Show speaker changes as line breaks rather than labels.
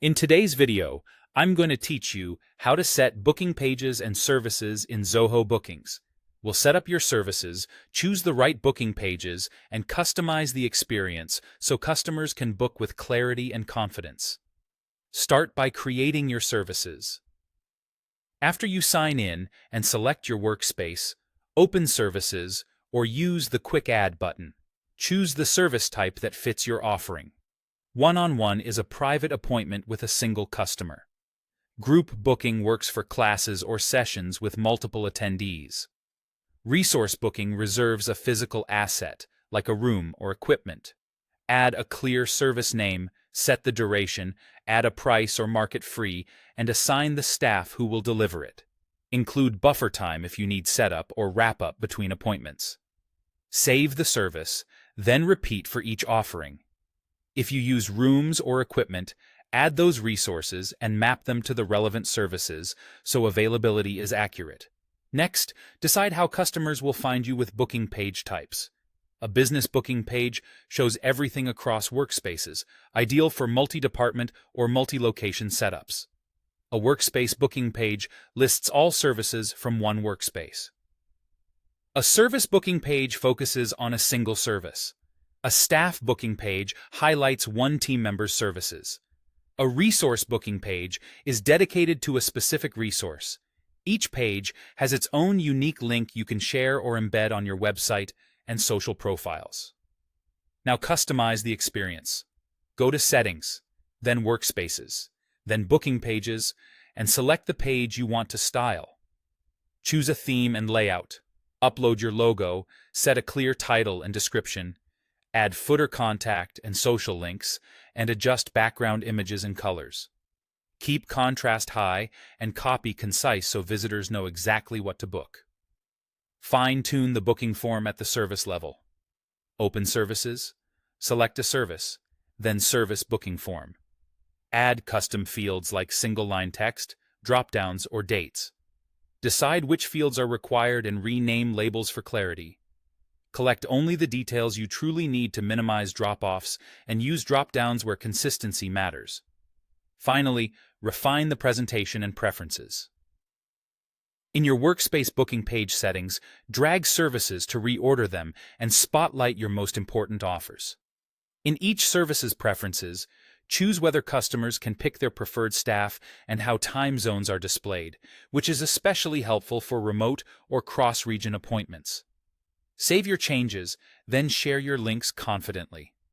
In today's video, I'm going to teach you how to set booking pages and services in Zoho Bookings. We'll set up your services, choose the right booking pages, and customize the experience so customers can book with clarity and confidence. Start by creating your services. After you sign in and select your workspace, open Services or use the Quick Add button. Choose the service type that fits your offering. One-on-one is a private appointment with a single customer. Group booking works for classes or sessions with multiple attendees. Resource booking reserves a physical asset, like a room or equipment. Add a clear service name, set the duration, add a price or mark it free, and assign the staff who will deliver it. Include buffer time if you need setup or wrap-up between appointments. Save the service, then repeat for each offering. If you use rooms or equipment, add those resources and map them to the relevant services so availability is accurate. Next, decide how customers will find you with booking page types. A business booking page shows everything across workspaces, ideal for multi-department or multi-location setups. A workspace booking page lists all services from one workspace. A service booking page focuses on a single service. A staff booking page highlights one team member's services. A resource booking page is dedicated to a specific resource. Each page has its own unique link you can share or embed on your website and social profiles. Now customize the experience. Go to Settings, then Workspaces, then Booking Pages, and select the page you want to style. Choose a theme and layout. Upload your logo, set a clear title and description, add footer contact and social links, and adjust background images and colors. Keep contrast high and copy concise so visitors know exactly what to book. Fine-tune the booking form at the service level. Open Services, select a service, then Service Booking Form. Add custom fields like single-line text, drop-downs, or dates. Decide which fields are required and rename labels for clarity. Collect only the details you truly need to minimize drop-offs and use drop-downs where consistency matters. Finally, refine the presentation and preferences. In your workspace booking page settings, drag services to reorder them and spotlight your most important offers. In each service's preferences, choose whether customers can pick their preferred staff and how time zones are displayed, which is especially helpful for remote or cross-region appointments. Save your changes, then share your links confidently.